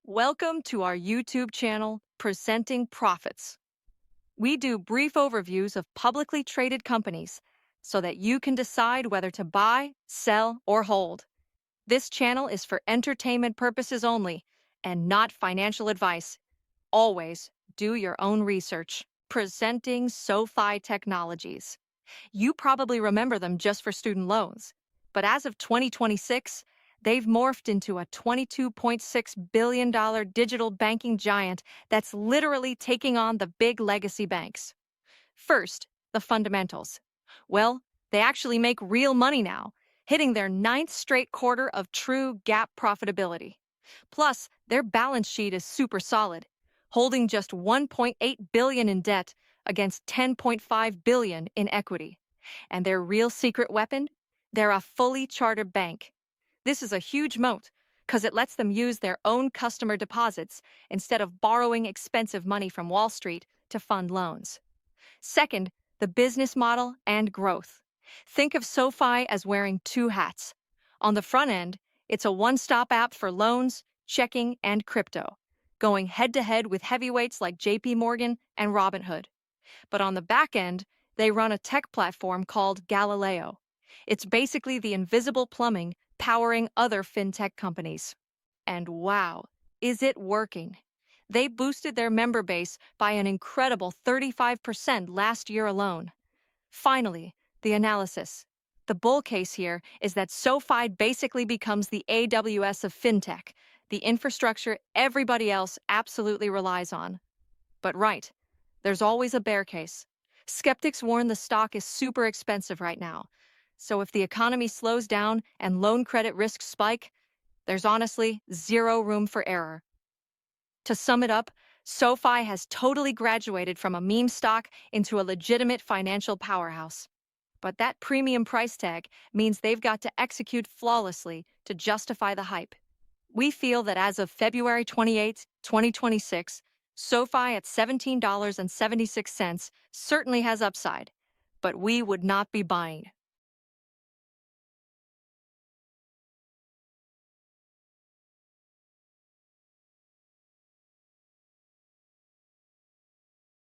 Welcome to our YouTube channel, Presenting Profits. We do brief overviews of publicly traded companies so that you can decide whether to buy, sell, or hold. This channel is for entertainment purposes only and not financial advice. Always do your own research. Presenting Sofi Technologies. You probably remember them just for student loans. But as of 2026, they've morphed into a $22.6 billion digital banking giant that's literally taking on the big legacy banks. First, the fundamentals. Well, they actually make real money now, hitting their ninth straight quarter of true GAAP profitability. Plus, their balance sheet is super solid, holding just 1.8 billion in debt against 10.5 billion in equity. And their real secret weapon? They're a fully chartered bank. This is a huge moat because it lets them use their own customer deposits instead of borrowing expensive money from Wall Street to fund loans. Second, the business model and growth. Think of SoFi as wearing two hats. On the front end, it's a one-stop app for loans, checking, and crypto, going head-to-head with heavyweights like JP Morgan and Robinhood. But on the back end, they run a tech platform called Galileo. It's basically the invisible plumbing powering other fintech companies. And wow, is it working? They boosted their member base by an incredible 35% last year alone. Finally, the analysis. The bull case here is that SoFi basically becomes the AWS of fintech, the infrastructure everybody else absolutely relies on. But right, there's always a bear case. Skeptics warn the stock is super expensive right now. So if the economy slows down and loan credit risks spike, there's honestly zero room for error. To sum it up, SoFi has totally graduated from a meme stock into a legitimate financial powerhouse. But that premium price tag means they've got to execute flawlessly to justify the hype. We feel that as of February 28, 2026, SoFi at $17.76 certainly has upside, but we would not be buying.